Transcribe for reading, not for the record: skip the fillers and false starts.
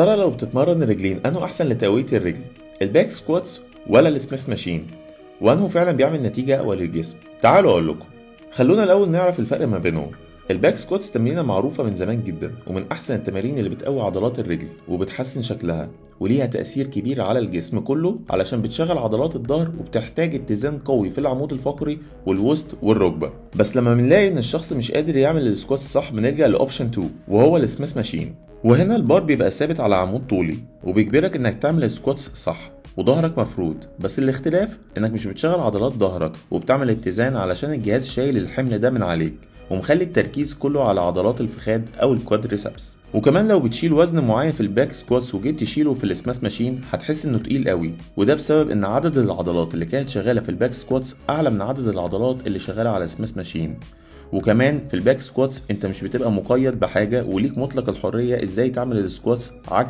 ترى لو بتتمرن الرجلين انه احسن لتقوية الرجل، الباك سكواتس ولا السميث ماشين؟ وانه فعلا بيعمل نتيجة اقوى للجسم؟ تعالوا اقول لكم. خلونا الاول نعرف الفرق ما بينهم. الباك سكواتس تمرينة معروفة من زمان جدا، ومن احسن التمارين اللي بتقوي عضلات الرجل وبتحسن شكلها، وليها تأثير كبير على الجسم كله علشان بتشغل عضلات الظهر وبتحتاج اتزان قوي في العمود الفقري والوسط والركبة. بس لما بنلاقي ان الشخص مش قادر يعمل السكواتس صح بنلجأ لاوبشن 2 وهو السميث ماشين. وهنا البار بيبقى ثابت على عمود طولي وبيجبرك انك تعمل سكواتس صح وظهرك مفرود، بس الاختلاف انك مش بتشغل عضلات ظهرك وبتعمل اتزان علشان الجهاز شايل الحمل ده من عليك ومخلي التركيز كله على عضلات الفخاد او الكوادريسبس. وكمان لو بتشيل وزن معين في الباك سكواتس وجيت تشيله في السماث ماشين هتحس انه تقيل قوي، وده بسبب ان عدد العضلات اللي كانت شغاله في الباك سكواتس اعلى من عدد العضلات اللي شغاله على السماث ماشين. وكمان في الباك سكواتس انت مش بتبقى مقيد بحاجه وليك مطلق الحريه ازاي تعمل السكواتس، عكس